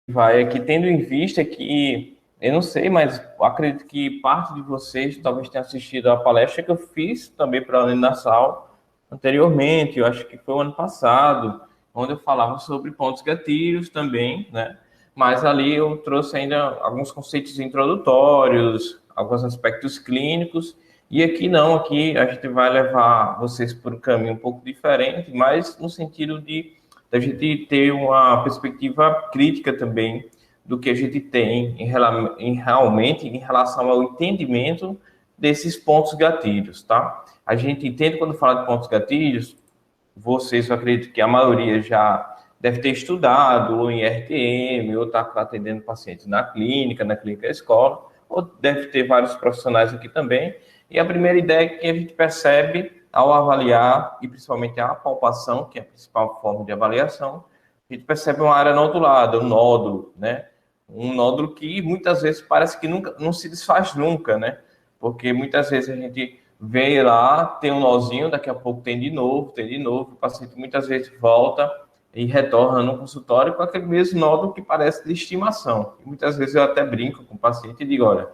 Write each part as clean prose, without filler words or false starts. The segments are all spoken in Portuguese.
vai aqui tendo em vista que, eu não sei, mas acredito que parte de vocês talvez tenha assistido a palestra que eu fiz também para a Uninasal anteriormente, eu acho que foi o ano passado, onde eu falava sobre pontos gatilhos também, né? Mas ali eu trouxe ainda alguns conceitos introdutórios, alguns aspectos clínicos, e aqui não, aqui a gente vai levar vocês por um caminho um pouco diferente, mas no sentido de da gente ter uma perspectiva crítica também do que a gente tem realmente em relação ao entendimento desses pontos gatilhos, tá? A gente entende quando fala de pontos gatilhos, vocês, eu acredito que a maioria já deve ter estudado ou em RTM, ou está atendendo pacientes na clínica escola, ou deve ter vários profissionais aqui também. E a primeira ideia que a gente percebe ao avaliar, e principalmente a palpação, que é a principal forma de avaliação, a gente percebe uma área nodulada, um nódulo, né? Um nódulo que muitas vezes parece que nunca, não se desfaz nunca, né? Porque muitas vezes a gente vem lá, tem um nozinho, daqui a pouco tem de novo, o paciente muitas vezes volta e retorna no consultório com aquele mesmo nódulo que parece de estimação. E muitas vezes eu até brinco com o paciente e digo, olha,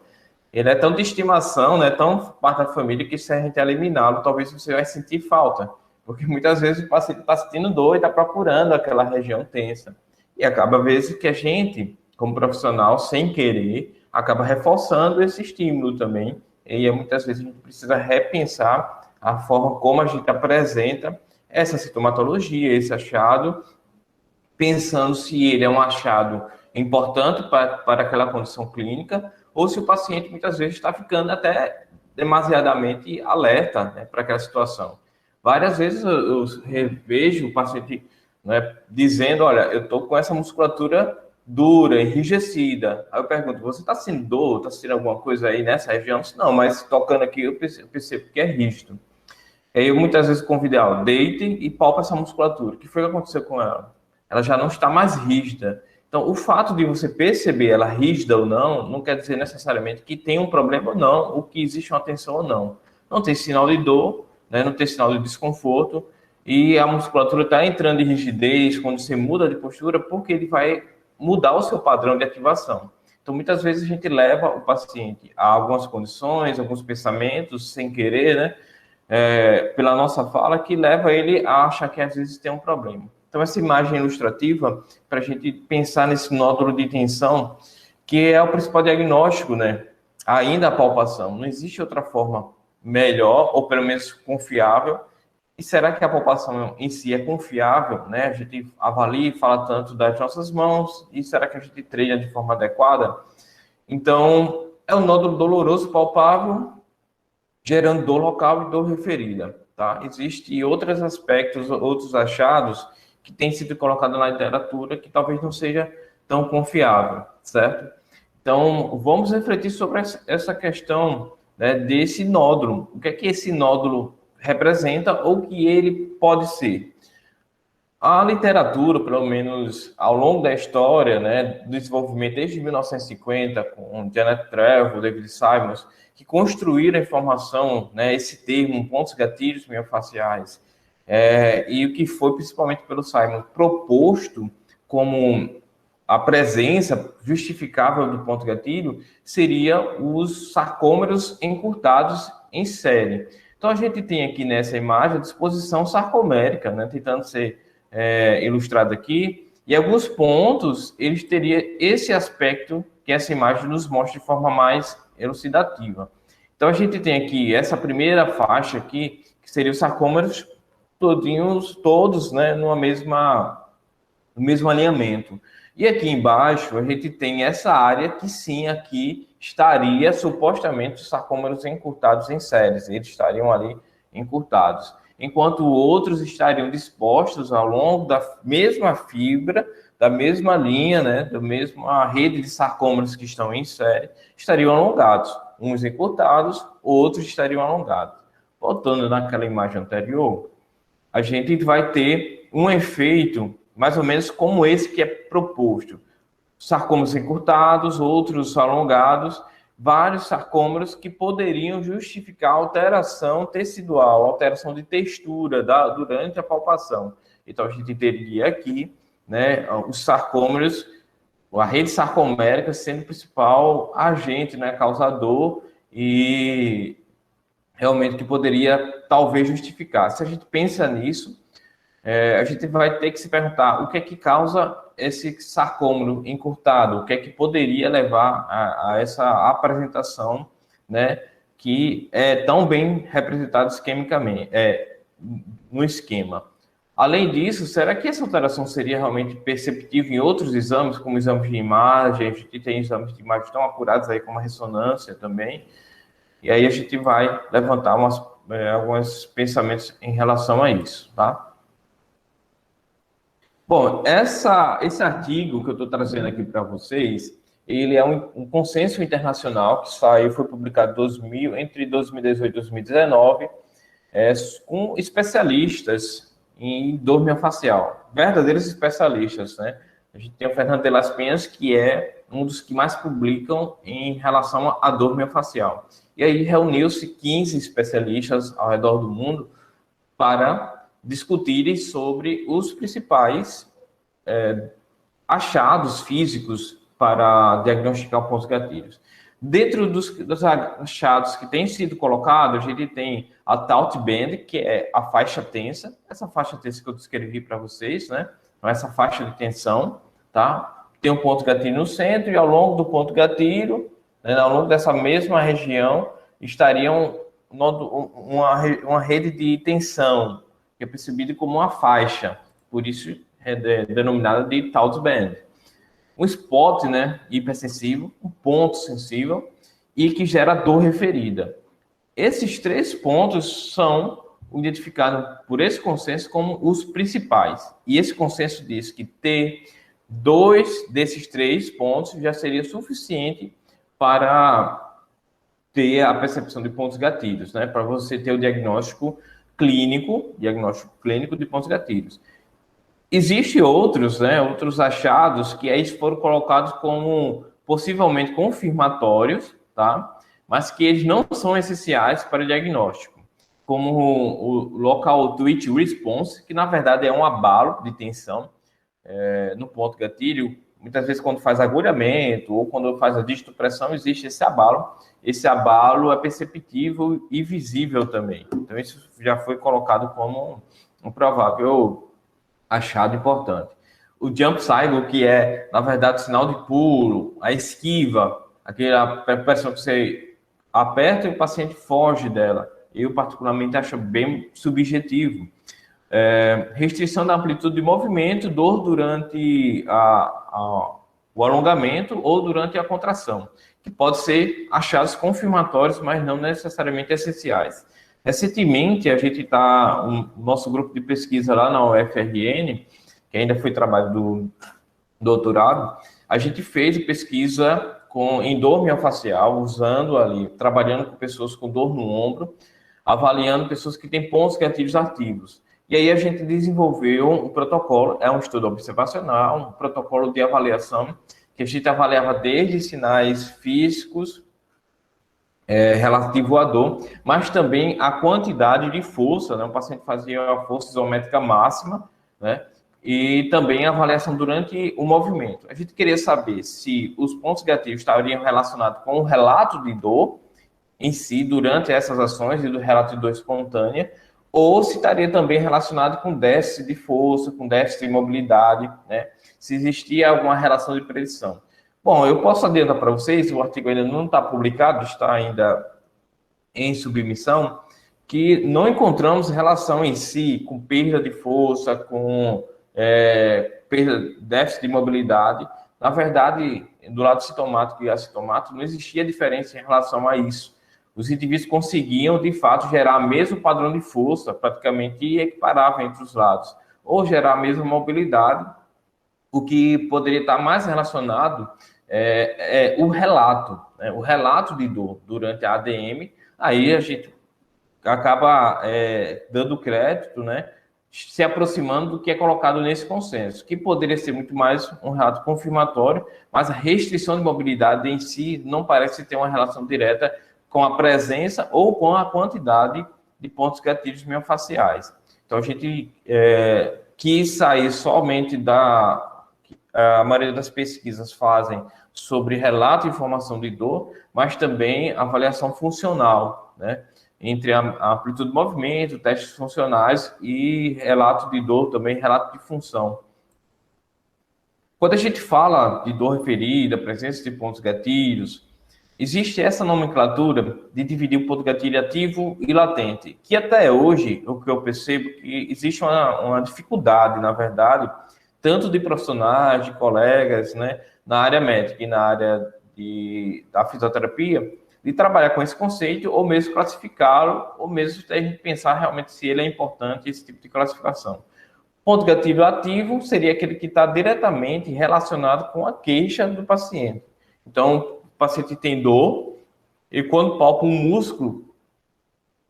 ele é tão de estimação, né, tão parte da família, que se a gente eliminá-lo, talvez você vai sentir falta. Porque muitas vezes o paciente está sentindo dor e está procurando aquela região tensa. E acaba, às vezes, que a gente, como profissional, sem querer, acaba reforçando esse estímulo também. E muitas vezes a gente precisa repensar a forma como a gente apresenta essa sintomatologia, esse achado, pensando se ele é um achado importante para aquela condição clínica ou se o paciente muitas vezes está ficando até demasiadamente alerta, né, para aquela situação. Várias vezes eu revejo o paciente, né, dizendo, olha, eu estou com essa musculatura dura, enrijecida. Aí eu pergunto, você está sentindo dor? Está sentindo alguma coisa aí nessa região? Não, mas tocando aqui eu percebo que é rígido. Aí eu muitas vezes convido ela, deite e palpa essa musculatura. O que foi que aconteceu com ela? Ela já não está mais rígida. Então, o fato de você perceber ela rígida ou não, não quer dizer necessariamente que tem um problema ou não, ou que existe uma tensão ou não. Não tem sinal de dor, né? Não tem sinal de desconforto, e a musculatura está entrando em rigidez quando você muda de postura, porque ele vai mudar o seu padrão de ativação. Então, muitas vezes a gente leva o paciente a algumas condições, alguns pensamentos, sem querer, né? Pela nossa fala, que leva ele a achar que às vezes tem um problema. Então, essa imagem ilustrativa, para a gente pensar nesse nódulo de tensão, que é o principal diagnóstico, né? Ainda a palpação. Não existe outra forma melhor, ou pelo menos confiável. E será que a palpação em si é confiável, né? A gente avalia e fala tanto das nossas mãos, e será que a gente treina de forma adequada? Então, é um nódulo doloroso, palpável, gerando dor local e dor referida, tá? Existem outros aspectos, outros achados que têm sido colocados na literatura que talvez não seja tão confiável, certo? Então, vamos refletir sobre essa questão, né, desse nódulo. O que é que esse nódulo representa ou que ele pode ser? A literatura, pelo menos ao longo da história, né, do desenvolvimento desde 1950, com Janet Trevor, David Simons, que construíram a informação, né, esse termo, pontos gatilhos miofasciais, e o que foi, principalmente pelo Simons, proposto como a presença justificável do ponto gatilho, seria os sarcômeros encurtados em série. Então, a gente tem aqui nessa imagem a disposição sarcomérica, né, tentando ser ilustrado aqui, e alguns pontos, eles teriam esse aspecto que essa imagem nos mostra de forma mais elucidativa. Então, a gente tem aqui essa primeira faixa aqui, que seria os sarcômeros todinhos, todos, né, no mesmo alinhamento. E aqui embaixo, a gente tem essa área que sim, aqui estaria supostamente os sarcômeros encurtados em séries, eles estariam ali encurtados, enquanto outros estariam dispostos ao longo da mesma fibra, da mesma linha, né, da mesma rede de sarcômeros que estão em série, estariam alongados, uns encurtados, outros estariam alongados. Voltando naquela imagem anterior, a gente vai ter um efeito mais ou menos como esse que é proposto. Sarcômeros encurtados, outros alongados, vários sarcômeros que poderiam justificar alteração tecidual, alteração de textura durante a palpação. Então, a gente teria aqui, né, os sarcômeros a rede sarcomérica sendo o principal agente, né, causador e realmente que poderia talvez justificar. Se a gente pensa nisso, a gente vai ter que se perguntar o que é que causa esse sarcômero encurtado, o que é que poderia levar a essa apresentação, né, que é tão bem representado esquemicamente, no esquema. Além disso, será que essa alteração seria realmente perceptível em outros exames, como exames de imagem? A gente tem exames de imagem tão apurados aí como a ressonância também, e aí a gente vai levantar alguns pensamentos em relação a isso, tá? Bom, esse artigo que eu estou trazendo aqui para vocês, ele é um consenso internacional que foi publicado entre 2018 e 2019, com especialistas em dor miofascial, verdadeiros especialistas, né? A gente tem o Fernando de las Peñas, que é um dos que mais publicam em relação à dor miofascial. E aí reuniu-se 15 especialistas ao redor do mundo para discutirem sobre os principais achados físicos para diagnosticar pontos gatilhos. Dentro dos achados que têm sido colocados, a gente tem a taut band, que é a faixa tensa, essa faixa tensa que eu descrevi para vocês, né? Então, essa faixa de tensão, tá? Tem um ponto gatilho no centro e ao longo do ponto gatilho, né, ao longo dessa mesma região, estariam uma rede de tensão, que é percebida como uma faixa, por isso é denominada de taut band. Um spot, né, hipersensível, um ponto sensível e que gera dor referida. Esses 3 pontos são identificados por esse consenso como os principais. E esse consenso diz que ter 2 desses 3 pontos já seria suficiente para ter a percepção de pontos gatilhos, né, para você ter o diagnóstico clínico de pontos gatilhos. Existem outros, né, outros achados que aí foram colocados como possivelmente confirmatórios, tá? Mas que eles não são essenciais para o diagnóstico, como o local twitch response, que na verdade é um abalo de tensão no ponto gatilho. Muitas vezes quando faz agulhamento ou quando faz a digitopressão existe esse abalo. Esse abalo é perceptível e visível também. Então isso já foi colocado como um provável achado importante. O jump cycle, que é, na verdade, o sinal de pulo, a esquiva, aquela pressão que você aperta e o paciente foge dela. Eu, particularmente, acho bem subjetivo. Restrição da amplitude de movimento, dor durante o alongamento ou durante a contração, que pode ser achados confirmatórios, mas não necessariamente essenciais. Recentemente, a gente está, nosso grupo de pesquisa lá na UFRN, que ainda foi trabalho do doutorado, a gente fez pesquisa em dor miofascial, trabalhando com pessoas com dor no ombro, avaliando pessoas que têm pontos gatilhos ativos. E aí a gente desenvolveu um protocolo, é um estudo observacional, um protocolo de avaliação, que a gente avaliava desde sinais físicos, relativo à dor, mas também a quantidade de força, né? O paciente fazia a força isométrica máxima, né? E também a avaliação durante o movimento. A gente queria saber se os pontos gatilhos estariam relacionados com o relato de dor em si, durante essas ações e do relato de dor espontânea, ou se estaria também relacionado com déficit de força, com déficit de mobilidade, né? Se existia alguma relação de predição. Bom, eu posso adiantar para vocês, o artigo ainda não está publicado, está ainda em submissão, que não encontramos relação em si com perda de força, com déficit de mobilidade. Na verdade, do lado sintomático e assintomático, não existia diferença em relação a isso. Os indivíduos conseguiam, de fato, gerar o mesmo padrão de força, praticamente equiparável entre os lados, ou gerar a mesma mobilidade. O que poderia estar mais relacionado é o relato, né? O relato de dor durante a ADM. Aí a gente acaba dando crédito, né? Se aproximando do que é colocado nesse consenso, que poderia ser muito mais um relato confirmatório, mas a restrição de mobilidade em si não parece ter uma relação direta com a presença ou com a quantidade de pontos gatilhos miofasciais. Então, a gente quis sair somente a maioria das pesquisas fazem sobre relato e informação de dor, mas também avaliação funcional, né? Entre a amplitude do movimento, testes funcionais e relato de dor, também relato de função. Quando a gente fala de dor referida, presença de pontos gatilhos, existe essa nomenclatura de dividir o ponto gatilho ativo e latente, que até hoje, o que eu percebo, que existe uma dificuldade, na verdade, tanto de profissionais, de colegas, né, na área médica e na área da fisioterapia, de trabalhar com esse conceito, ou mesmo classificá-lo, ou mesmo a gente pensar realmente se ele é importante, esse tipo de classificação. Ponto gatilho ativo seria aquele que está diretamente relacionado com a queixa do paciente. Então, o paciente tem dor, e quando palpa um músculo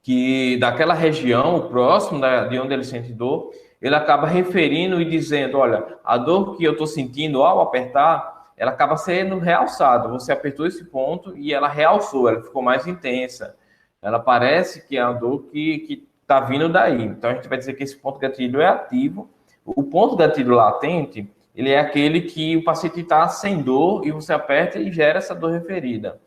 que daquela região, próximo de onde ele sente dor, ele acaba referindo e dizendo, olha, a dor que eu estou sentindo ao apertar, ela acaba sendo realçada. Você apertou esse ponto e ela realçou, ela ficou mais intensa. Ela parece que é a dor que está vindo daí. Então, a gente vai dizer que esse ponto gatilho é ativo. O ponto gatilho latente, ele é aquele que o paciente está sem dor e você aperta e gera essa dor referida.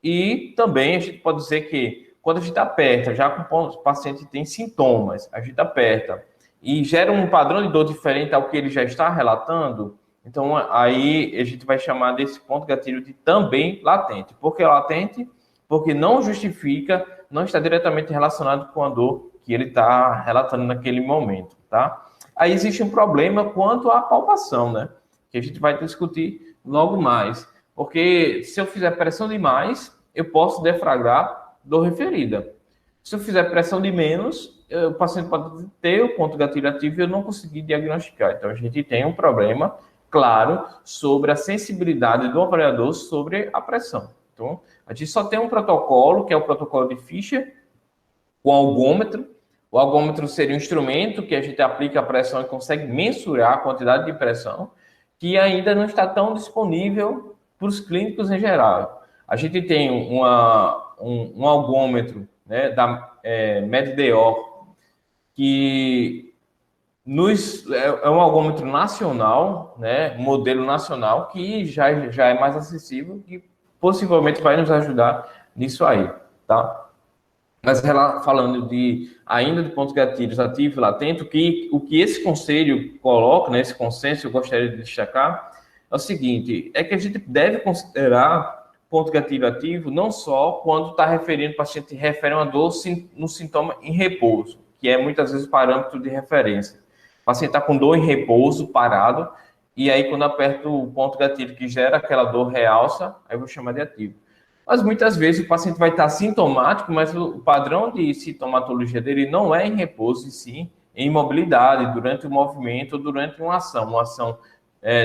E também a gente pode dizer que quando a gente aperta, já com o paciente tem sintomas, a gente aperta e gera um padrão de dor diferente ao que ele já está relatando, então aí a gente vai chamar desse ponto gatilho de também latente. Por que latente? Porque não justifica, não está diretamente relacionado com a dor que ele está relatando naquele momento, tá? Aí existe um problema quanto à palpação, né? Que a gente vai discutir logo mais. Porque se eu fizer pressão demais, eu posso defragrar dor referida. Se eu fizer pressão de menos, o paciente pode ter o ponto gatilho ativo e eu não conseguir diagnosticar. Então, a gente tem um problema, claro, sobre a sensibilidade do avaliador sobre a pressão. Então, a gente só tem um protocolo, que é o protocolo de Fischer, com algômetro. O algômetro seria um instrumento que a gente aplica a pressão e consegue mensurar a quantidade de pressão, que ainda não está tão disponível para os clínicos em geral. A gente tem um algômetro, né, da MedDO, que é um algômetro nacional, né, um modelo nacional, que já é mais acessível e possivelmente vai nos ajudar nisso aí, tá? Mas falando ainda de pontos gatilhos ativo e latente, o que esse conselho coloca, né, esse consenso, eu gostaria de destacar, é o seguinte, é que a gente deve considerar ponto gatilho ativo não só quando está referindo, o paciente refere uma dor no sintoma em repouso, que é muitas vezes o parâmetro de referência. O paciente está com dor em repouso, parado, e aí quando aperta o ponto gatilho que gera aquela dor realça, aí eu vou chamar de ativo. Mas muitas vezes o paciente vai estar sintomático, mas o padrão de sintomatologia dele não é em repouso, e sim em imobilidade, durante o movimento ou durante uma ação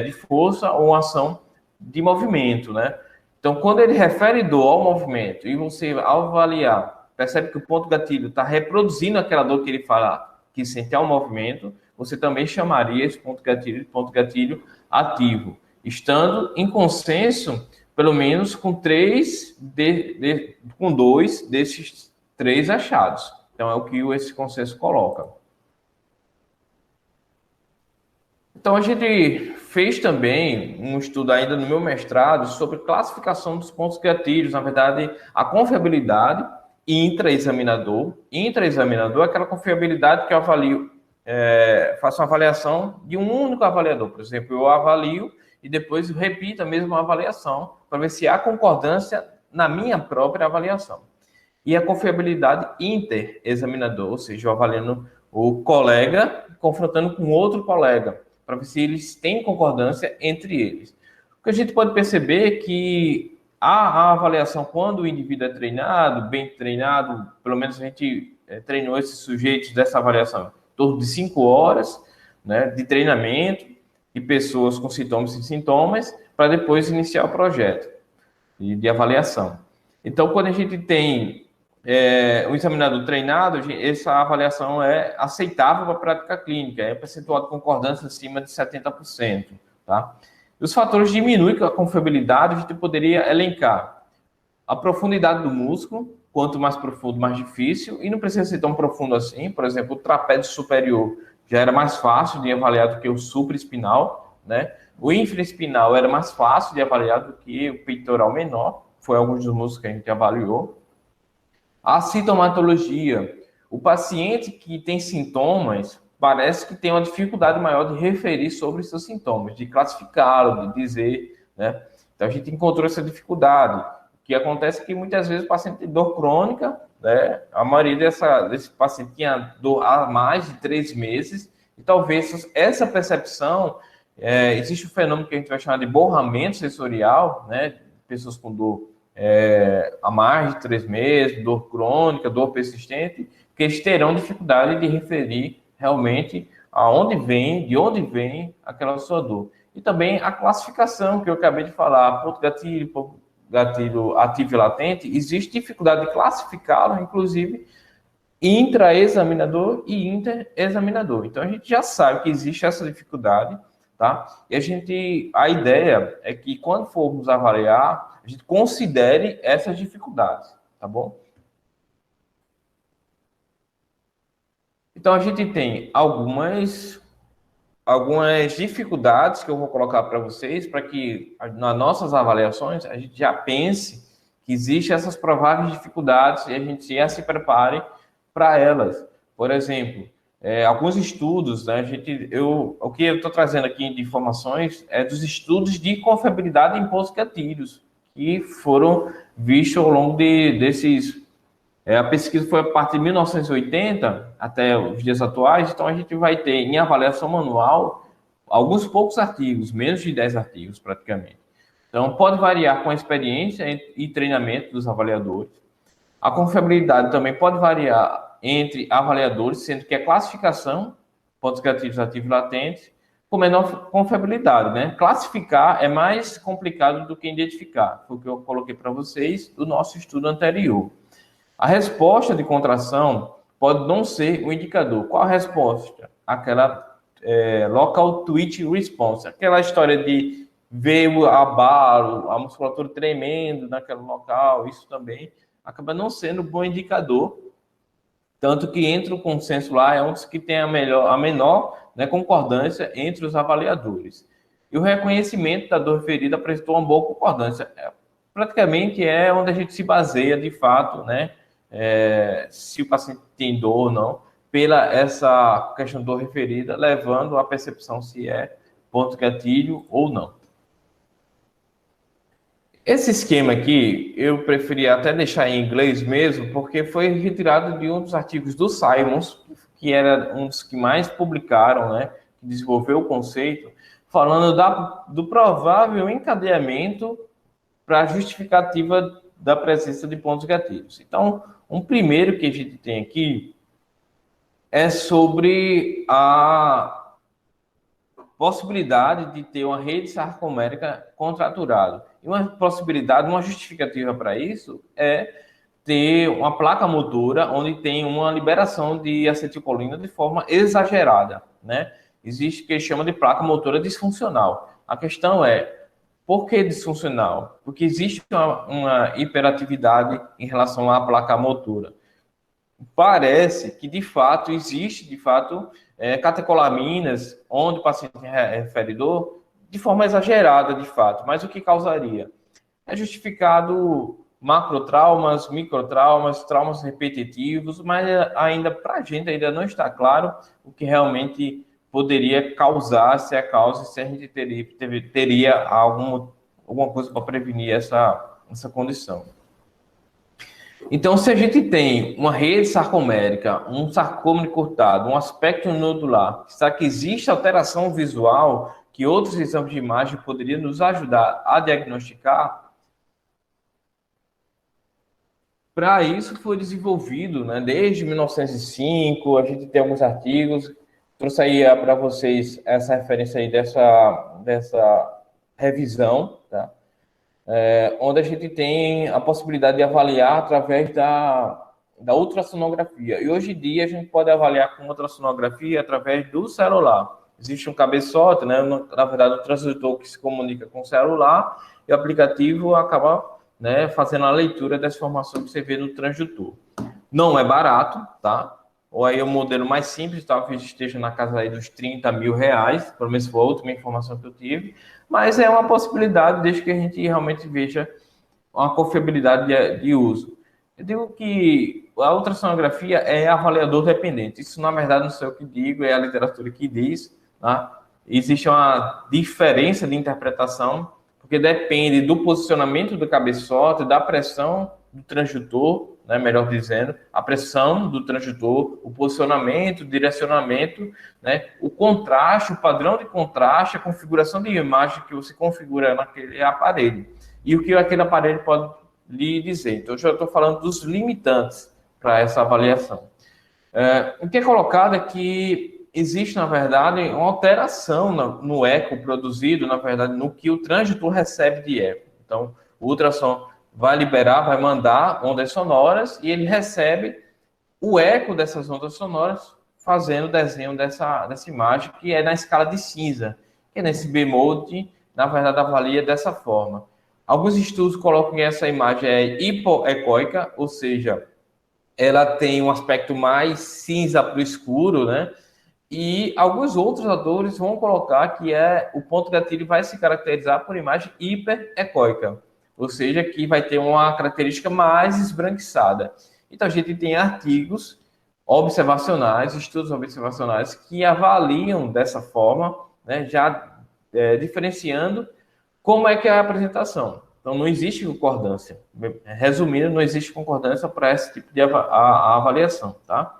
de força ou uma ação de movimento, né? Então, quando ele refere dor ao movimento e você, ao avaliar, percebe que o ponto gatilho está reproduzindo aquela dor que ele fala que sente ao movimento, você também chamaria esse ponto gatilho de ponto gatilho ativo, estando em consenso pelo menos com com dois desses três achados. Então, é o que esse consenso coloca. Então, a gente fez também um estudo ainda no meu mestrado sobre classificação dos pontos gatilhos, na verdade, a confiabilidade intraexaminador. Intraexaminador é aquela confiabilidade que eu avalio, faço uma avaliação de um único avaliador. Por exemplo, eu avalio e depois repito a mesma avaliação para ver se há concordância na minha própria avaliação. E a confiabilidade interexaminador, ou seja, eu avaliando o colega confrontando com outro colega, para ver se eles têm concordância entre eles. O que a gente pode perceber é que a avaliação, quando o indivíduo é treinado, bem treinado, pelo menos a gente treinou esses sujeitos dessa avaliação, em torno de 5 horas, né, de treinamento, de pessoas com sintomas e sintomas, para depois iniciar o projeto de avaliação. Então, quando a gente tem o examinador treinado, essa avaliação é aceitável para a prática clínica, é percentual de concordância acima de 70%. Tá? Os fatores diminuem a confiabilidade, a gente poderia elencar a profundidade do músculo, quanto mais profundo, mais difícil, e não precisa ser tão profundo assim. Por exemplo, o trapézio superior já era mais fácil de avaliar do que o supraespinal, né? O infraespinal era mais fácil de avaliar do que o peitoral menor, foi alguns dos músculos que a gente avaliou. A sintomatologia, o paciente que tem sintomas, parece que tem uma dificuldade maior de referir sobre seus sintomas, de classificá-lo, de dizer, né? Então a gente encontrou essa dificuldade. O que acontece é que muitas vezes o paciente tem dor crônica, né? A maioria desse paciente tinha dor há mais de 3 meses, e talvez essa percepção, existe um fenômeno que a gente vai chamar de borramento sensorial, né? Pessoas com dor há mais de 3 meses, dor crônica, dor persistente, que eles terão dificuldade de referir realmente aonde vem, de onde vem aquela sua dor. E também a classificação que eu acabei de falar, ponto gatilho ativo e latente, existe dificuldade de classificá-lo, inclusive intraexaminador e interexaminador. Então a gente já sabe que existe essa dificuldade, tá? E a ideia é que quando formos avaliar, a gente considere essas dificuldades, tá bom? Então a gente tem algumas dificuldades que eu vou colocar para vocês, para que nas nossas avaliações a gente já pense que existem essas prováveis dificuldades e a gente já se prepare para elas. Por exemplo, alguns estudos, né, o que eu estou trazendo aqui de informações é dos estudos de confiabilidade em pontos gatilhos, que foram vistos ao longo desses. A pesquisa foi a partir de 1980 até os dias atuais, então a gente vai ter em avaliação manual alguns poucos artigos, menos de 10 artigos praticamente. Então pode variar com a experiência e treinamento dos avaliadores. A confiabilidade também pode variar entre avaliadores, sendo que a classificação, pontos gatilhos, ativos e latentes, com menor confiabilidade, né? Classificar é mais complicado do que identificar, foi o que eu coloquei para vocês do nosso estudo anterior. A resposta de contração pode não ser o indicador. Qual a resposta? Aquela local twitch response, aquela história de ver o abalo, a musculatura tremendo naquele local, isso também acaba não sendo um bom indicador, tanto que entra o consenso lá, é um dos que tem a menor, né, concordância entre os avaliadores. E o reconhecimento da dor ferida apresentou uma boa concordância. Praticamente é onde a gente se baseia, de fato, né, se o paciente tem dor ou não, pela essa questão dor referida, levando à percepção se é ponto gatilho ou não. Esse esquema aqui, eu preferi até deixar em inglês mesmo, porque foi retirado de um dos artigos do Simons, que era um dos que mais publicaram, né, que desenvolveu o conceito, falando do provável encadeamento para a justificativa da presença de pontos gatilhos. Então, um primeiro que a gente tem aqui é sobre a possibilidade de ter uma rede sarcomérica contraturada. E uma possibilidade, uma justificativa para isso é ter uma placa motora onde tem uma liberação de acetilcolina de forma exagerada, né? Existe o que chama de placa motora disfuncional. A questão é, por que disfuncional? Porque existe uma hiperatividade em relação à placa motora. Parece que, de fato, existe, catecolaminas, onde o paciente refere dor, de forma exagerada, de fato. Mas o que causaria? É justificado macrotraumas, microtraumas, traumas repetitivos, mas ainda, para a gente, ainda não está claro o que realmente poderia causar, se é a causa, se a gente teria alguma coisa para prevenir essa condição. Então, se a gente tem uma rede sarcomérica, um sarcoma encurtado, um aspecto nodular, será que existe alteração visual que outros exames de imagem poderiam nos ajudar a diagnosticar? Para isso foi desenvolvido, né, desde 1905, a gente tem alguns artigos, trouxe aí para vocês essa referência aí dessa revisão, tá? Onde a gente tem a possibilidade de avaliar através da ultrassonografia. E hoje em dia a gente pode avaliar com ultrassonografia através do celular. Existe um cabeçote, né? Na verdade, o transdutor que se comunica com o celular e o aplicativo acaba, né, fazendo a leitura das informações que você vê no transdutor. Não é barato, tá? ou aí o modelo mais simples, talvez esteja na casa aí dos R$ 30.000, pelo menos foi a última informação que eu tive, mas é uma possibilidade desde que a gente realmente veja uma confiabilidade de uso. Eu digo que a ultrassonografia é avaliador dependente. Isso, na verdade, não sei o que digo, é a literatura que diz. Tá? Existe uma diferença de interpretação, porque depende do posicionamento do cabeçote, da pressão do transdutor, né, melhor dizendo, a pressão do transdutor, o posicionamento, o direcionamento, né, o contraste, o padrão de contraste, a configuração de imagem que você configura naquele aparelho. E o que aquele aparelho pode lhe dizer. Então, eu já estou falando dos limitantes para essa avaliação. O que é colocado é que existe, na verdade, uma alteração no eco produzido, na verdade, no que o transdutor recebe de eco. Então, o ultrassom vai liberar, vai mandar ondas sonoras e ele recebe o eco dessas ondas sonoras fazendo o desenho dessa imagem, que é na escala de cinza, que é nesse B-mode, na verdade, avalia dessa forma. Alguns estudos colocam que essa imagem é hipoecóica, ou seja, ela tem um aspecto mais cinza para o escuro, né? E alguns outros autores vão colocar que o ponto gatilho vai se caracterizar por imagem hiperecóica, ou seja, que vai ter uma característica mais esbranquiçada. Então, a gente tem artigos observacionais, estudos observacionais que avaliam dessa forma, né, já diferenciando como é que é a apresentação. Então, não existe concordância. Resumindo, não existe concordância para esse tipo de avaliação, tá?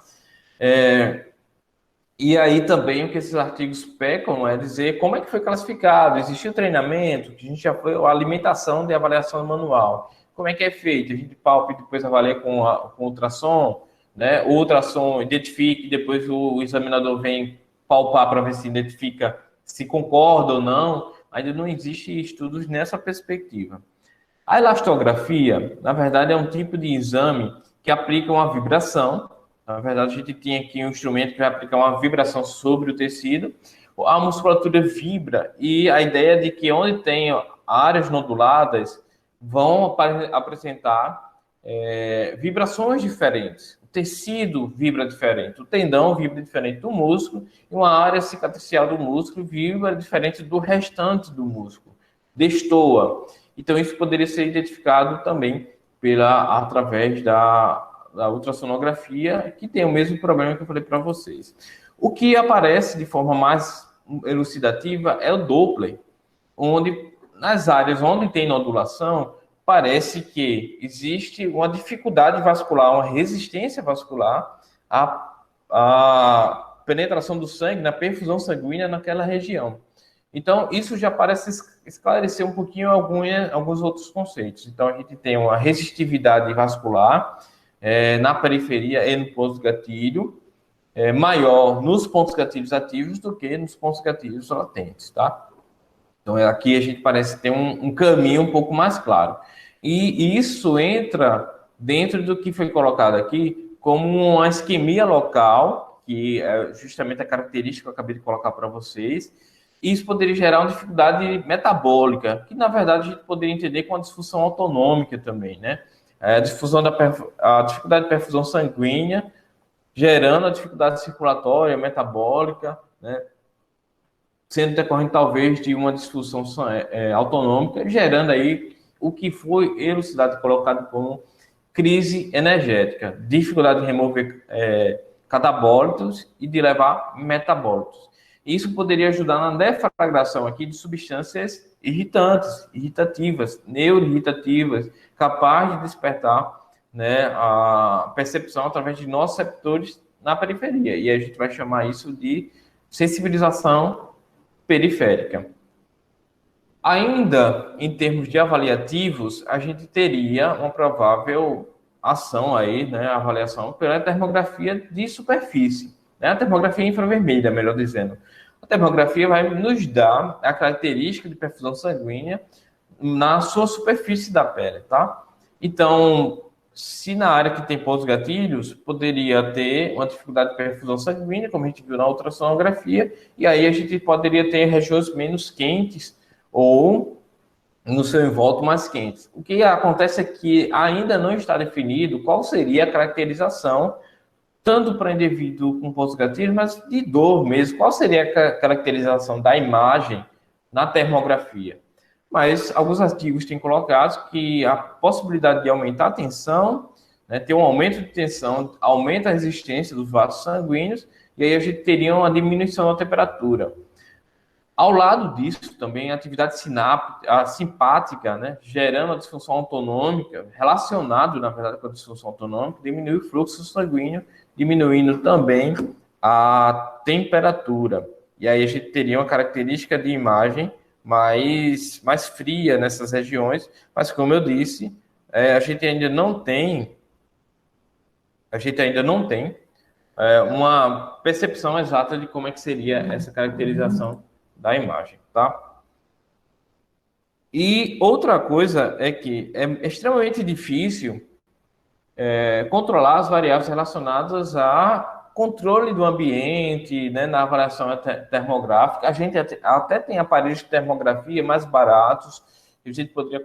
E aí também o que esses artigos pecam é dizer como é que foi classificado, existiu treinamento, que a gente já foi a alimentação de avaliação manual. Como é que é feito? A gente palpa e depois avalia com ultrassom, né? O ultrassom identifica e depois o examinador vem palpar para ver se identifica se concorda ou não. Ainda não existe estudos nessa perspectiva. A elastografia, na verdade, é um tipo de exame que aplica uma vibração. Na verdade, a gente tem aqui um instrumento que vai aplicar uma vibração sobre o tecido. A musculatura vibra e a ideia é de que onde tem áreas noduladas vão apresentar vibrações diferentes. O tecido vibra diferente, o tendão vibra diferente do músculo e uma área cicatricial do músculo vibra diferente do restante do músculo. Destoa. Então, isso poderia ser identificado também através da ultrassonografia, que tem o mesmo problema que eu falei para vocês. O que aparece de forma mais elucidativa é o Doppler, onde nas áreas onde tem nodulação, parece que existe uma dificuldade vascular, uma resistência vascular à penetração do sangue, na perfusão sanguínea naquela região. Então, isso já parece esclarecer um pouquinho alguns outros conceitos. Então, a gente tem uma resistividade vascular na periferia e no ponto gatilho, maior nos pontos gatilhos ativos do que nos pontos gatilhos latentes, tá? Então, aqui a gente parece ter um caminho um pouco mais claro. E isso entra dentro do que foi colocado aqui como uma isquemia local, que é justamente a característica que eu acabei de colocar para vocês. E isso poderia gerar uma dificuldade metabólica, que na verdade a gente poderia entender com uma disfunção autonômica também, né? A dificuldade de perfusão sanguínea, gerando a dificuldade circulatória, metabólica, né? Sendo decorrente talvez de uma disfunção autonômica, gerando aí o que foi elucidado e colocado como crise energética, dificuldade de remover catabólitos e de levar metabólitos. Isso poderia ajudar na deflagração aqui de substâncias irritativas, neuroirritativas, capazes de despertar, né, a percepção através de nociceptores na periferia. E a gente vai chamar isso de sensibilização periférica. Ainda em termos de avaliativos, a gente teria uma provável ação aí, né, avaliação pela termografia de superfície, né, a termografia infravermelha, melhor dizendo. A termografia vai nos dar a característica de perfusão sanguínea na sua superfície da pele, tá? Então, se na área que tem pontos gatilhos, poderia ter uma dificuldade de perfusão sanguínea, como a gente viu na ultrassonografia, e aí a gente poderia ter regiões menos quentes ou no seu envolto mais quentes. O que acontece é que ainda não está definido qual seria a caracterização tanto para indivíduo com pontos gatilhos, mas de dor mesmo. Qual seria a caracterização da imagem na termografia? Mas alguns artigos têm colocado que a possibilidade de aumentar a tensão, né, ter um aumento de tensão, aumenta a resistência dos vasos sanguíneos, e aí a gente teria uma diminuição da temperatura. Ao lado disso, também a atividade sináptica, a simpática, né, gerando a disfunção autonômica, relacionado, na verdade, com a disfunção autonômica, diminui o fluxo sanguíneo, diminuindo também a temperatura. E aí a gente teria uma característica de imagem mais fria nessas regiões, mas como eu disse, a gente ainda não tem uma percepção exata de como é que seria essa caracterização da imagem, tá? E outra coisa é que é extremamente difícil controlar as variáveis relacionadas a controle do ambiente, né, na avaliação termográfica. A gente até tem aparelhos de termografia mais baratos que a gente poderia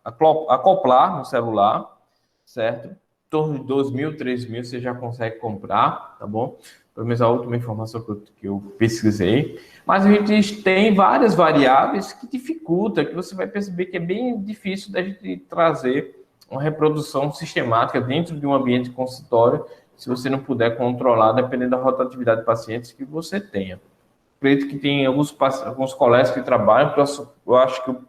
acoplar no celular, certo? Em torno de 2.000, 3.000 você já consegue comprar, tá bom? Pelo menos a última informação que eu pesquisei. Mas a gente tem várias variáveis que dificultam, que você vai perceber que é bem difícil da gente trazer uma reprodução sistemática dentro de um ambiente consultório, se você não puder controlar, dependendo da rotatividade de pacientes que você tenha. Acredito que tem alguns colegas que trabalham, eu acho que o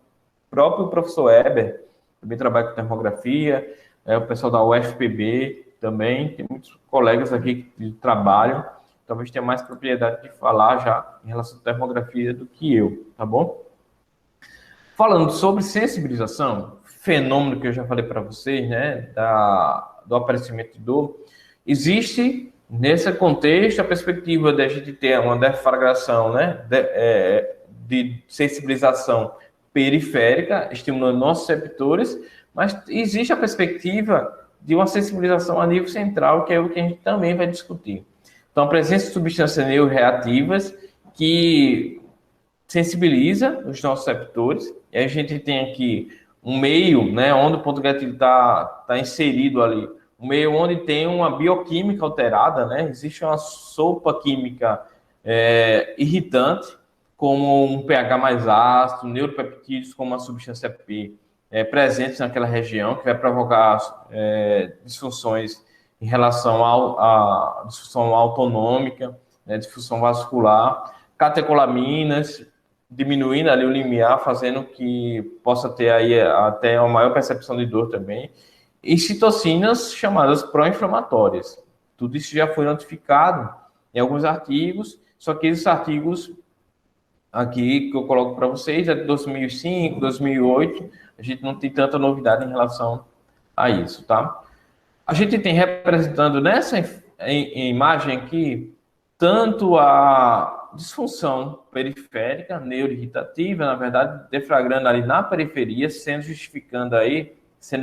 próprio professor Eber também trabalha com termografia, o pessoal da UFPB também, tem muitos colegas aqui que trabalham, talvez tenha mais propriedade de falar já em relação à termografia do que eu, tá bom? Falando sobre sensibilização, fenômeno que eu já falei para vocês, né, do aparecimento de dor, existe nesse contexto a perspectiva de a gente ter uma deflagração, né, de sensibilização periférica, estimulando nossos receptores, mas existe a perspectiva de uma sensibilização a nível central, que é o que a gente também vai discutir. Então, a presença de substâncias neuroreativas que sensibiliza os nossos receptores, e a gente tem aqui um meio, né, onde o ponto gatilho está inserido ali, um meio onde tem uma bioquímica alterada, né, existe uma sopa química irritante, como um pH mais ácido, neuropeptídeos como a substância P, presentes naquela região, que vai provocar disfunções em relação à disfunção autonômica, né, disfunção vascular, catecolaminas, diminuindo ali o limiar, fazendo que possa ter aí até uma maior percepção de dor também, e citocinas chamadas pró-inflamatórias. Tudo isso já foi notificado em alguns artigos, só que esses artigos aqui que eu coloco para vocês é de 2005, 2008, a gente não tem tanta novidade em relação a isso, tá? A gente tem representando nessa imagem aqui tanto a disfunção periférica, neuroirritativa, na verdade, deflagrando ali na periferia, sendo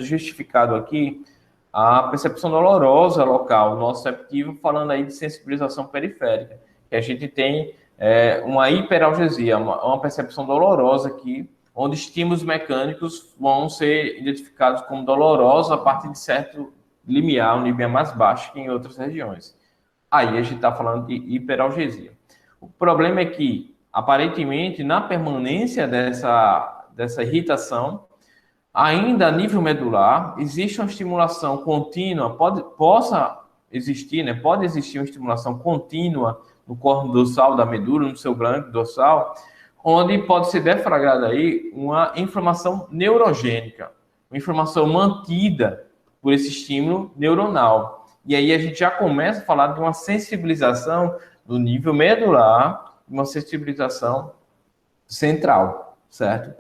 justificado aqui a percepção dolorosa local, nociceptivo, falando aí de sensibilização periférica, que a gente tem uma hiperalgesia, uma percepção dolorosa aqui, onde estímulos mecânicos vão ser identificados como dolorosos a partir de certo limiar, um limiar mais baixo que em outras regiões. Aí a gente está falando de hiperalgesia. O problema é que, aparentemente, na permanência dessa irritação, ainda a nível medular, existe uma estimulação contínua, possa existir, né? Pode existir uma estimulação contínua no corpo dorsal da medula, no seu gânglio dorsal, onde pode ser deflagrada aí uma inflamação neurogênica, uma inflamação mantida por esse estímulo neuronal. E aí a gente já começa a falar de uma sensibilização do nível medular, uma sensibilização central, certo?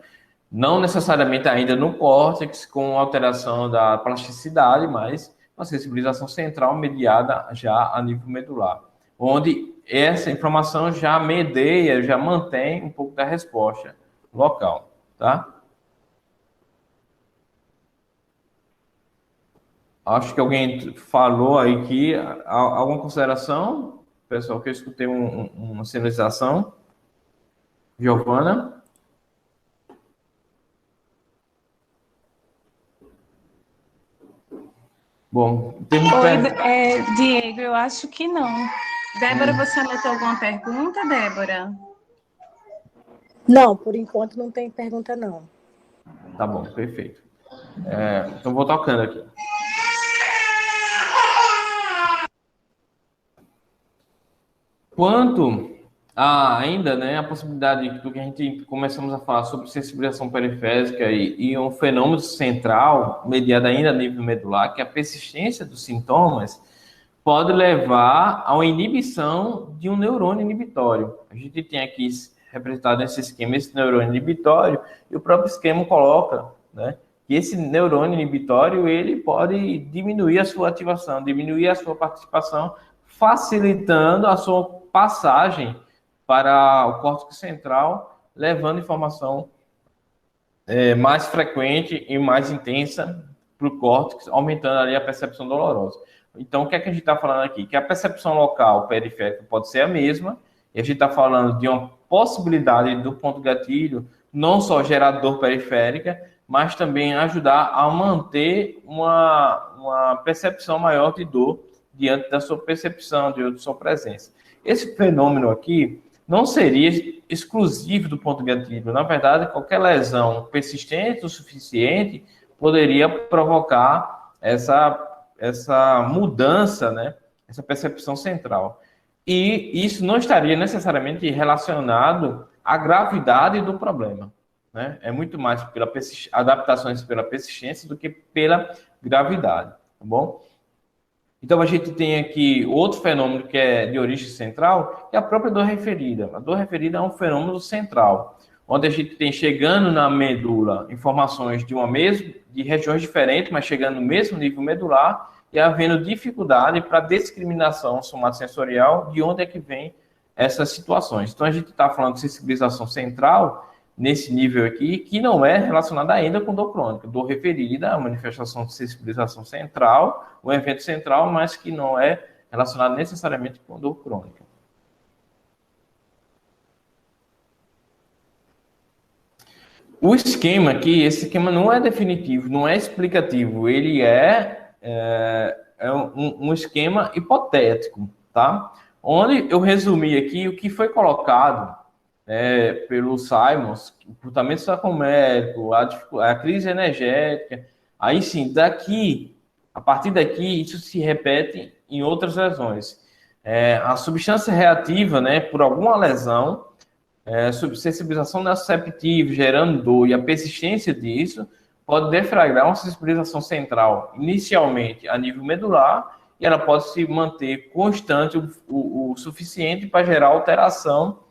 Não necessariamente ainda no córtex, com alteração da plasticidade, mas uma sensibilização central mediada já a nível medular, onde essa inflamação já medeia, já mantém um pouco da resposta local, tá? Acho que alguém falou aí que alguma consideração, pessoal, que eu escutei uma sinalização. Giovana? Bom, temos Oi, Diego, eu acho que não. Débora, você anotou alguma pergunta, Débora? Não, por enquanto não tem pergunta, não. Tá bom, perfeito. Então vou tocando aqui. Quanto ainda, né, a possibilidade do que a gente começamos a falar sobre sensibilização periférica e um fenômeno central, mediado ainda a nível medular, que é a persistência dos sintomas, pode levar a uma inibição de um neurônio inibitório. A gente tem aqui representado nesse esquema esse neurônio inibitório, e o próprio esquema coloca, né, que esse neurônio inibitório ele pode diminuir a sua ativação, diminuir a sua participação, facilitando a sua passagem para o córtex central, levando informação mais frequente e mais intensa para o córtex, aumentando ali a percepção dolorosa. Então, o que é que a gente está falando aqui? Que a percepção local periférica pode ser a mesma, e a gente está falando de uma possibilidade do ponto gatilho não só gerar dor periférica, mas também ajudar a manter uma percepção maior de dor diante da sua percepção, diante da sua presença. Esse fenômeno aqui não seria exclusivo do ponto gatilho. Na verdade, qualquer lesão persistente o suficiente poderia provocar essa mudança, né? Essa percepção central. E isso não estaria necessariamente relacionado à gravidade do problema. Né? É muito mais pela adaptações pela persistência do que pela gravidade. Tá bom? Então, a gente tem aqui outro fenômeno que é de origem central, que é a própria dor referida. A dor referida é um fenômeno central, onde a gente tem chegando na medula informações de regiões diferentes, mas chegando no mesmo nível medular e havendo dificuldade para discriminação somatosensorial de onde é que vem essas situações. Então, a gente está falando de sensibilização central nesse nível aqui, que não é relacionada ainda com dor crônica. Dor referida, a manifestação de sensibilização central, um evento central, mas que não é relacionado necessariamente com dor crônica. O esquema aqui, esse esquema não é definitivo, não é explicativo, ele é um esquema hipotético, tá? Onde eu resumi aqui o que foi colocado pelo Simons, o comportamento sacométrico, a crise energética. Aí sim, a partir daqui, isso se repete em outras lesões. A substância reativa, né, por alguma lesão, sensibilização nociceptiva, gerando dor, e a persistência disso pode deflagrar uma sensibilização central, inicialmente a nível medular, e ela pode se manter constante o suficiente para gerar alteração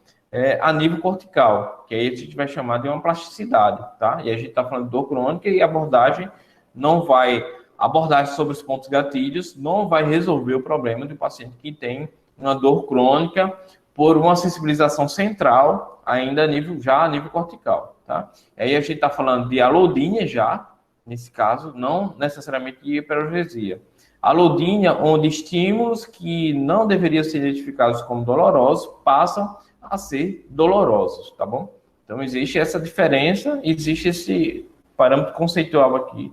a nível cortical, que aí a gente vai chamar de uma plasticidade, tá? E a gente está falando de dor crônica e abordagem sobre os pontos gatilhos não vai resolver o problema do paciente que tem uma dor crônica por uma sensibilização central, ainda a nível cortical, tá? E aí a gente está falando de alodínia já, nesse caso, não necessariamente de hiperalgesia. Alodínia, onde estímulos que não deveriam ser identificados como dolorosos passam a ser dolorosos, tá bom? Então, existe essa diferença, existe esse parâmetro conceitual aqui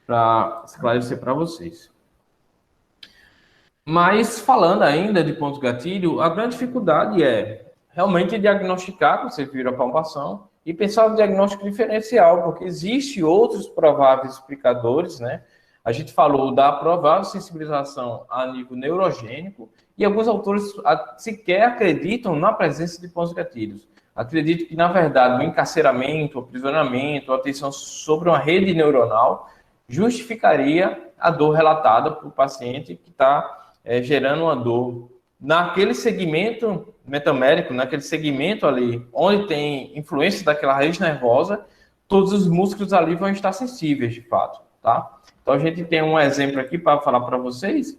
para esclarecer para vocês. Mas, falando ainda de ponto gatilho, a grande dificuldade é realmente diagnosticar, quando você vira a palpação, e pensar no diagnóstico diferencial, porque existem outros prováveis explicadores, né? A gente falou da provável sensibilização a nível neurogênico, e alguns autores sequer acreditam na presença de pontos gatilhos. Acredito que, na verdade, o encarceramento, o aprisionamento, a atenção sobre uma rede neuronal justificaria a dor relatada para o paciente que está gerando uma dor. Naquele segmento metamérico, naquele segmento ali, onde tem influência daquela raiz nervosa, todos os músculos ali vão estar sensíveis, de fato, tá? Então, a gente tem um exemplo aqui para falar para vocês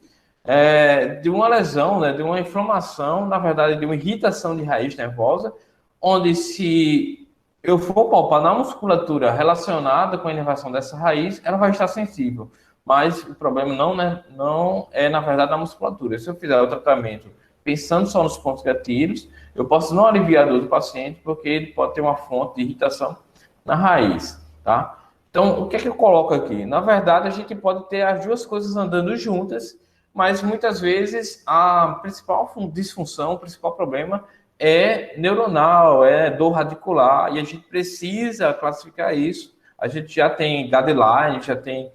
de uma lesão, né, de uma inflamação, na verdade, de uma irritação de raiz nervosa, onde se eu for palpar na musculatura relacionada com a inervação dessa raiz, ela vai estar sensível. Mas o problema não é, na verdade, na musculatura. Se eu fizer o tratamento pensando só nos pontos gatilhos, eu posso não aliviar a dor do paciente, porque ele pode ter uma fonte de irritação na raiz, tá? Então, o que é que eu coloco aqui? Na verdade, a gente pode ter as duas coisas andando juntas, mas muitas vezes a principal disfunção, o principal problema é neuronal, é dor radicular, e a gente precisa classificar isso. A gente já tem guidelines, já tem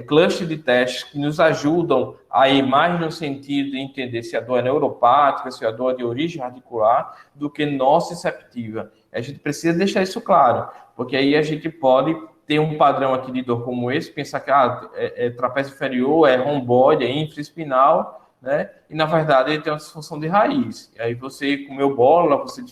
cluster de testes que nos ajudam a ir mais no sentido de entender se a dor é neuropática, se a dor é de origem radicular, do que nociceptiva. A gente precisa deixar isso claro, porque aí a gente pode ter um padrão aqui de dor como esse, pensar que é trapézio inferior, é romboide, é infraespinal, né? E na verdade ele tem uma disfunção de raiz. E aí você comeu bola, você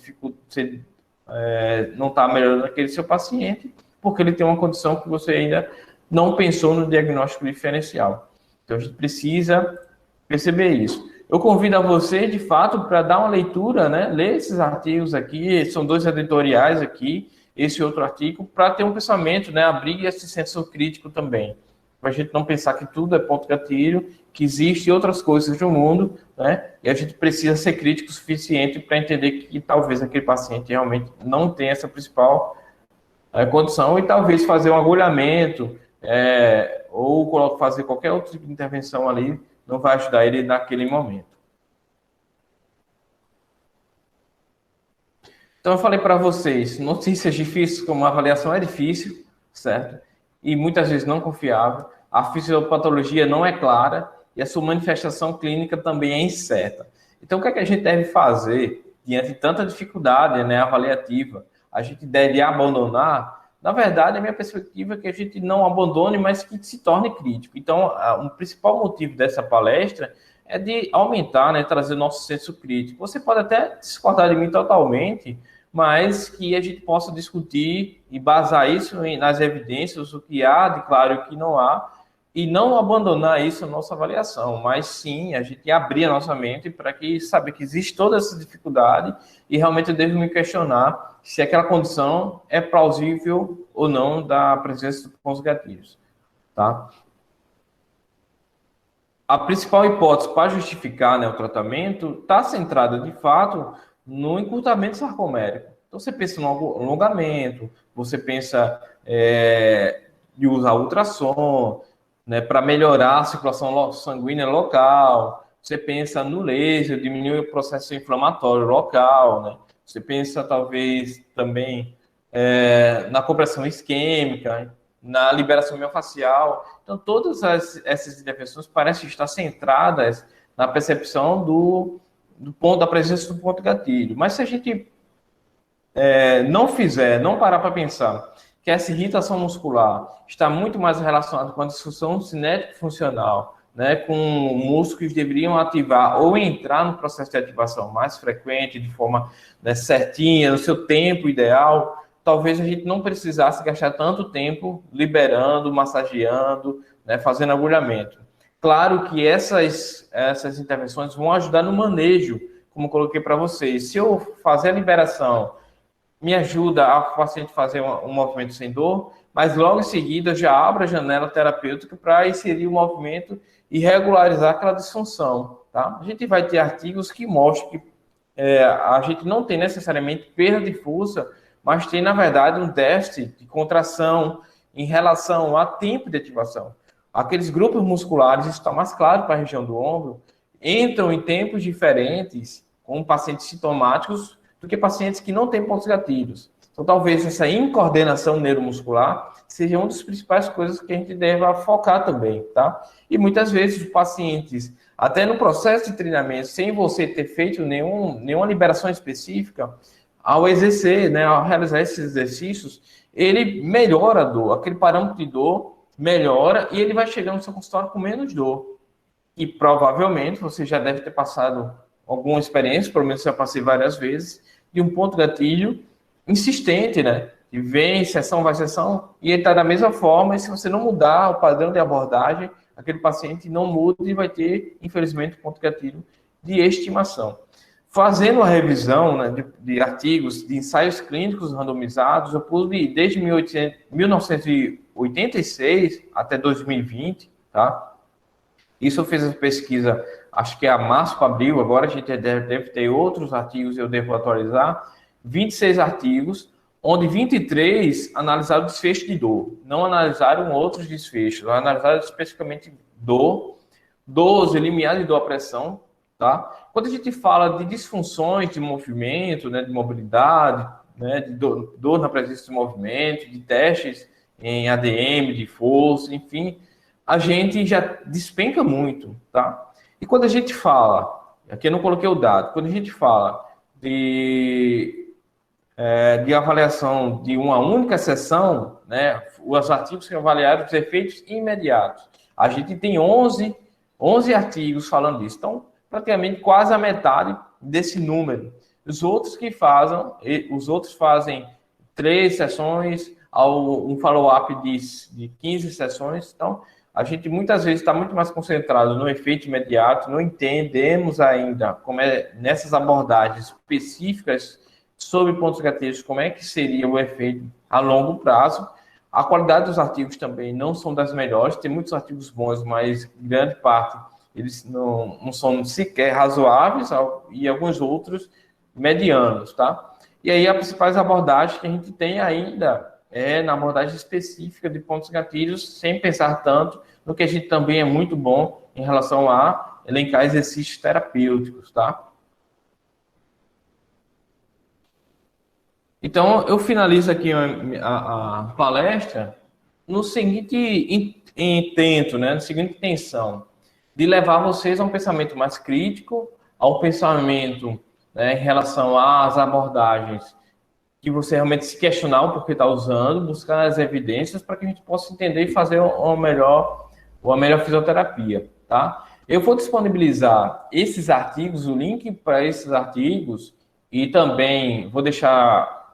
não está melhorando aquele seu paciente, porque ele tem uma condição que você ainda não pensou no diagnóstico diferencial. Então a gente precisa perceber isso. Eu convido a você, de fato, para dar uma leitura, né? Ler esses artigos aqui, são 2 editoriais aqui, esse outro artigo, para ter um pensamento, né? Abrir esse senso crítico também. Para a gente não pensar que tudo é ponto gatilho, que existem outras coisas no mundo, né? E a gente precisa ser crítico o suficiente para entender que talvez aquele paciente realmente não tenha essa principal condição e talvez fazer um agulhamento ou fazer qualquer outro tipo de intervenção ali não vai ajudar ele naquele momento. Então, eu falei para vocês, notícias difíceis, como a avaliação é difícil, certo? E muitas vezes não confiável. A fisiopatologia não é clara e a sua manifestação clínica também é incerta. Então, o que é que a gente deve fazer diante de tanta dificuldade, né, avaliativa? A gente deve abandonar? Na verdade, a minha perspectiva é que a gente não abandone, mas que se torne crítico. Então, o principal motivo dessa palestra é de aumentar, né, trazer nosso senso crítico. Você pode até discordar de mim totalmente, mas que a gente possa discutir e basar isso nas evidências, o que há, de claro, e o que não há, e não abandonar isso na nossa avaliação, mas sim a gente abrir a nossa mente para que saber que existe toda essa dificuldade e realmente eu devo me questionar se aquela condição é plausível ou não da presença de pontos gatilhos, tá? A principal hipótese para justificar, né, o tratamento está centrada, de fato, no encurtamento sarcomérico. Então, você pensa no alongamento, você pensa de usar ultrassom, né, para melhorar a circulação sanguínea local, você pensa no laser, diminuir o processo inflamatório local, né? Você pensa, talvez, também na compressão isquêmica, na liberação miofascial. Então, todas essas intervenções parecem estar centradas na percepção do ponto, da presença do ponto gatilho. Mas se a gente não parar para pensar que essa irritação muscular está muito mais relacionada com a disfunção cinético-funcional, né, com músculos que deveriam ativar ou entrar no processo de ativação mais frequente, de forma, né, certinha, no seu tempo ideal, talvez a gente não precisasse gastar tanto tempo liberando, massageando, né, fazendo agulhamento. Claro que essas intervenções vão ajudar no manejo, como eu coloquei para vocês. Se eu fazer a liberação, me ajuda a paciente fazer um movimento sem dor, mas logo em seguida eu já abro a janela terapêutica para inserir o movimento e regularizar aquela disfunção, tá? A gente vai ter artigos que mostram que a gente não tem necessariamente perda de força, mas tem, na verdade, um déficit de contração em relação a tempo de ativação. Aqueles grupos musculares, isso está mais claro para a região do ombro, entram em tempos diferentes com pacientes sintomáticos do que pacientes que não têm pontos gatilhos. Então, talvez essa incoordenação neuromuscular seja uma das principais coisas que a gente deva focar também, tá? E muitas vezes os pacientes, até no processo de treinamento, sem você ter feito nenhuma liberação específica, ao exercer, né, ao realizar esses exercícios, ele melhora a dor, aquele parâmetro de dor melhora e ele vai chegar no seu consultório com menos dor. E provavelmente você já deve ter passado alguma experiência, pelo menos eu já passei várias vezes, de um ponto gatilho insistente, né? Que vem, sessão vai sessão, e ele está da mesma forma, e se você não mudar o padrão de abordagem, aquele paciente não muda e vai ter, infelizmente, ponto gatilho de estimação. Fazendo a revisão, né, de artigos, de ensaios clínicos randomizados, eu pude, desde 1986 até 2020, tá? Isso eu fiz a pesquisa, acho que é a março para abril, agora a gente deve ter outros artigos, eu devo atualizar, 26 artigos, onde 23 analisaram desfecho de dor, não analisaram outros desfechos, analisaram especificamente dor, 12 limiar de dor à pressão, tá? Quando a gente fala de disfunções de movimento, né, de mobilidade, né, de dor na presença de movimento, de testes em ADM, de força, enfim, a gente já despenca muito, tá? E quando a gente fala, aqui eu não coloquei o dado, quando a gente fala de avaliação de uma única sessão, né, os artigos que avaliaram os efeitos imediatos, a gente tem 11 artigos falando disso, então praticamente quase a metade desse número. Os outros fazem 3 sessões, um follow-up de 15 sessões. Então, a gente muitas vezes está muito mais concentrado no efeito imediato, não entendemos ainda como é nessas abordagens específicas sobre pontos gatilhos, como é que seria o efeito a longo prazo. A qualidade dos artigos também não são das melhores, tem muitos artigos bons, mas grande parte eles não são sequer razoáveis, e alguns outros medianos, tá? E aí, as principais abordagens que a gente tem ainda é na abordagem específica de pontos gatilhos, sem pensar tanto no que a gente também é muito bom em relação a elencar exercícios terapêuticos, tá? Então, eu finalizo aqui a palestra no seguinte intento, né? Na seguinte intenção, de levar vocês a um pensamento mais crítico, a um pensamento, né, em relação às abordagens que você realmente se questionar o porquê está usando, buscar as evidências para que a gente possa entender e fazer uma melhor fisioterapia, tá? Eu vou disponibilizar esses artigos, o link para esses artigos, e também vou deixar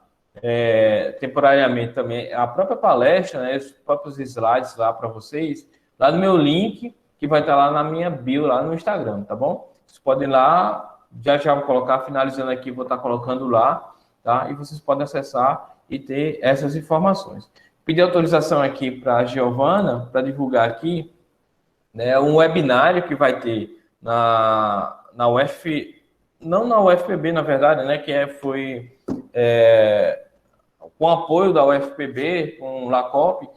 temporariamente também a própria palestra, né, os próprios slides lá para vocês, lá no meu link, que vai estar lá na minha bio, lá no Instagram, tá bom? Vocês podem ir lá, já vou colocar, finalizando aqui, vou estar colocando lá, tá? E vocês podem acessar e ter essas informações. Pedi autorização aqui para a Giovana, para divulgar aqui, né, um webinário que vai ter na não na UFPB, na verdade, né, que foi com apoio da UFPB, com o LACOP,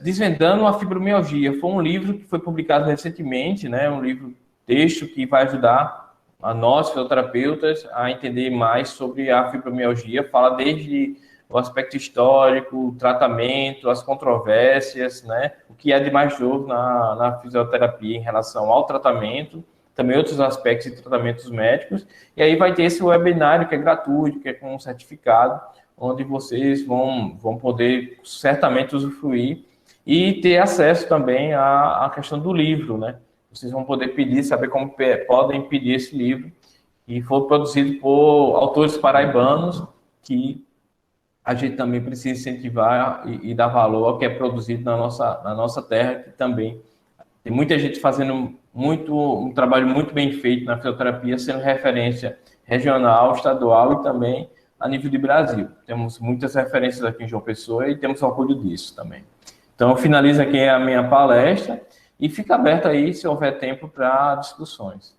Desvendando a Fibromialgia. Foi um livro que foi publicado recentemente, né, um livro-texto que vai ajudar a nós, fisioterapeutas, a entender mais sobre a fibromialgia. Fala desde o aspecto histórico, o tratamento, as controvérsias, né, o que é de mais novo na fisioterapia em relação ao tratamento, também outros aspectos de tratamentos médicos. E aí vai ter esse webinário que é gratuito, que é com um certificado, onde vocês vão poder certamente usufruir e ter acesso também à questão do livro, né? Vocês vão poder pedir, saber como podem pedir esse livro, e foi produzido por autores paraibanos, que a gente também precisa incentivar e dar valor ao que é produzido na nossa terra, que também tem muita gente fazendo um trabalho muito bem feito na fisioterapia, sendo referência regional, estadual e também a nível de Brasil. Temos muitas referências aqui em João Pessoa e temos orgulho disso também. Então, eu finalizo aqui a minha palestra e fica aberto aí, se houver tempo, para discussões.